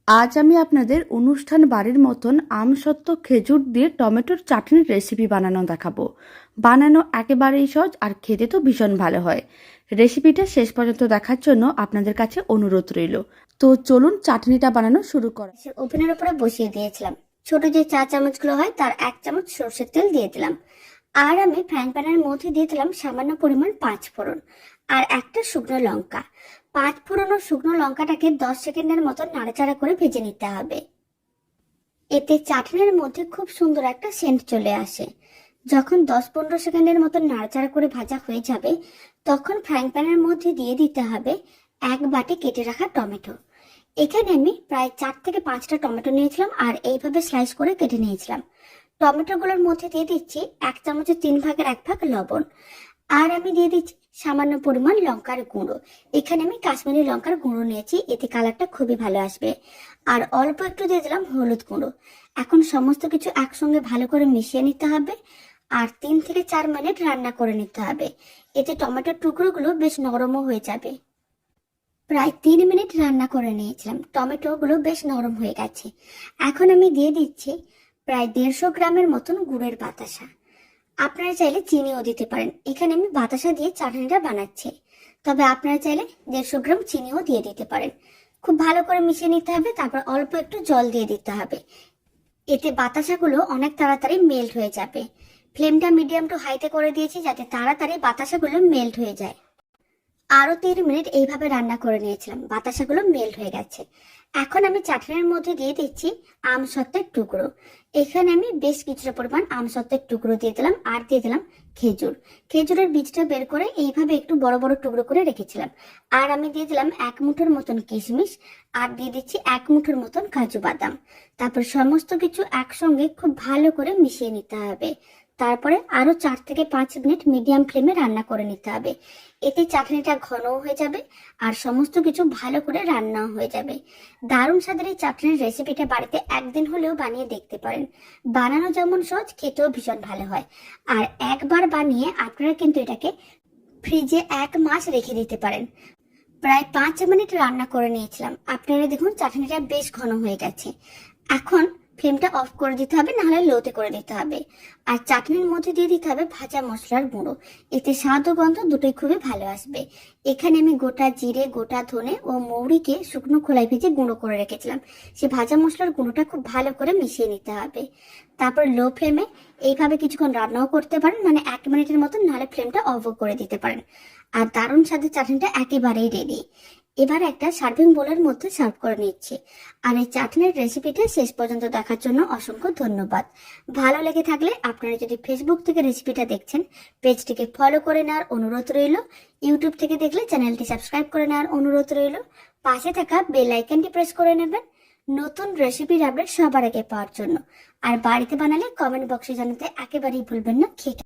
আজ আমি আপনাদের অনুষ্ঠান বাড়ির মতন আমসত্ত্ব খেজুর দিয়ে টমেটোর চাটনির রেসিপি বানানো দেখাবো। বানানো একেবারেই সহজ আর খেতে তো ভীষণ ভালো হয়। রেসিপিটা শেষ পর্যন্ত দেখার জন্য আপনাদের কাছে অনুরোধ রইল। তো চলুন চাটনিটা বানানো শুরু করা। ওভেনের উপরে বসিয়ে দিয়েছিলাম। ছোট যে চা চামচগুলো হয় তার 1 চামচ সরষের তেল দিয়ে দিলাম। আর আমি ফ্রাইং প্যানের মধ্যে দিয়ে দিলাম সামান্য পরিমাণ 5 ফোড়ন আর একটা শুকনো লঙ্কা। 5 ফোড়ন ও শুকনো লঙ্কাটাকে 10 সেকেন্ডের মতো নাড়াচাড়া করে ভেজে নিতে হবে। এতে চাটনির মধ্যে খুব সুন্দর একটা সেন্ট চলে আসে। যখন 10-15 সেকেন্ডের মতো নাড়াচাড়া করে ভাজা হয়ে যাবে, তখন ফ্রাইং প্যানের মধ্যে দিয়ে দিতে হবে 1 বাটি কেটে রাখা টমেটো। এখানে আমি প্রায় 4 থেকে 5টা টমেটো নিয়েছিলাম আর এইভাবে স্লাইস করে কেটে নিয়েছিলাম। টমেটোগুলোর মধ্যে দিয়ে দিচ্ছি 1 চামচের 3 ভাগের 1 ভাগ লবণ। আর আমি দিয়ে দিচ্ছি সামান্য পরিমাণ লঙ্কার গুঁড়ো। এখানে আমি কাশ্মীরি লঙ্কার গুঁড়ো নিয়েছি, এতে কালারটা খুবই ভালো আসবে। আর অল্প একটু দিয়ে দিলাম হলুদ গুঁড়ো। এখন সমস্ত কিছু একসঙ্গে ভালো করে মিশিয়ে নিতে হবে আর 3 থেকে 4 মিনিট রান্না করে নিতে হবে। এতে টমেটোর টুকরোগুলো বেশ নরমও হয়ে যাবে। প্রায় 3 মিনিট রান্না করে নিয়েছিলাম, টমেটোগুলো বেশ নরম হয়ে গেছে। এখন আমি দিয়ে দিচ্ছি প্রায় 150 গ্রামের মতন গুড়ের বাতাসা। আপনারা চাইলে চিনিও দিতে পারেন। এখানে আমি বাতাসা দিয়ে চাটনিটা বানাচ্ছি, তবে আপনারা চাইলে 150 গ্রাম চিনিও দিয়ে দিতে পারেন। খুব ভালো করে মিশিয়ে নিতে হবে, তারপর অল্প একটু জল দিয়ে দিতে হবে। এতে বাতাসাগুলো অনেক তাড়াতাড়ি মেল্ট হয়ে যাবে। ফ্লেমটা মিডিয়াম টু হাইতে করে দিয়েছি যাতে তাড়াতাড়ি বাতাসাগুলো মেল্ট হয়ে যায়। আরো 3 মিনিট এইভাবে রান্না করে নিয়েছিলাম, বাতাসাগুলো মেল্ট হয়ে গেছে। এখন আমি চাটনির মধ্যে দিয়ে দিচ্ছি আমসত্ত্বের টুকরো। এখানে আমি বেশ কিছুটা পরিমাণ আমসত্ত্বের টুকরো দিয়ে দিলাম আর দিয়ে দিলাম খেজুর। খেজুরের বীজটা বের করে এইভাবে একটু বড় বড় টুকরো করে রেখেছিলাম। আর আমি দিয়ে দিলাম 1 মুঠোর মতন কিশমিশ আর দিয়ে দিচ্ছি 1 মুঠোর মতন কাজু বাদাম। তারপর সমস্ত কিছু একসঙ্গে খুব ভালো করে মিশিয়ে নিতে হবে। তারপরে আরো 4 থেকে 5 মিনিট মিডিয়াম ফ্লেমে রান্না করে নিতে হবে। এতে চাটনিটা ঘনও হয়ে যাবে আর সমস্ত কিছু ভালো করে রান্নাও হয়ে যাবে। দারুণ স্বাদের এই চাটনির রেসিপিটা বাড়িতে একদিন হলেও বানিয়ে দেখতে পারেন। বানানো যেমন সহজ, খেতেও ভীষণ ভালো হয়। আর একবার বানিয়ে আপনারা কিন্তু এটাকে ফ্রিজে 1 মাস রেখে দিতে পারেন। প্রায় 5 মিনিট রান্না করে নিয়েছিলাম, আপনারা দেখুন চাটনিটা বেশ ঘন হয়ে গেছে। এখন ফ্লেমটা অফ করে দিতে হবে, নাহলে লোতে করে দিতে হবে। আর চাটনির মধ্যে দিয়ে দিতে হবে ভাজা মশলার গুঁড়ো। এতে স্বাদ ও গন্ধ দুটোই খুবই ভালো আসবে। এখানে আমি গোটা জিরে, গোটা ধনে ও মৌরিকে শুকনো খোলায় ভেজে গুঁড়ো করে রেখেছিলাম। সে ভাজা মশলার গুঁড়োটা খুব ভালো করে মিশিয়ে নিতে হবে। তারপর লো ফ্লেমে এইভাবে কিছুক্ষণ রান্নাও করতে পারেন, মানে 1 মিনিটের মতন, নাহলে ফ্লেমটা অফ করে দিতে পারেন। আর দারুণ স্বাদের চাটনিটা একেবারেই রেডি। এবার একটা সার্ভিং বোলের মধ্যে সার্ভ করে নিচ্ছি। আর এই চাটনির রেসিপিটা শেষ পর্যন্ত দেখার জন্য অসংখ্য ধন্যবাদ। ভালো লেগে থাকলে আপনারা যদি ফেসবুক থেকে রেসিপিটা দেখছেন, পেজটিকে ফলো করে নেওয়ার অনুরোধ রইল। ইউটিউব থেকে দেখলে চ্যানেলটি সাবস্ক্রাইব করে নেওয়ার অনুরোধ রইল। পাশে থাকা বেল আইকনটি প্রেস করে নেবেন নতুন রেসিপির আপডেট সবার আগে পাওয়ার জন্য। আর বাড়িতে বানালে কমেন্ট বক্সে জানাতে একেবারেই ভুলবেন না। খেয়ে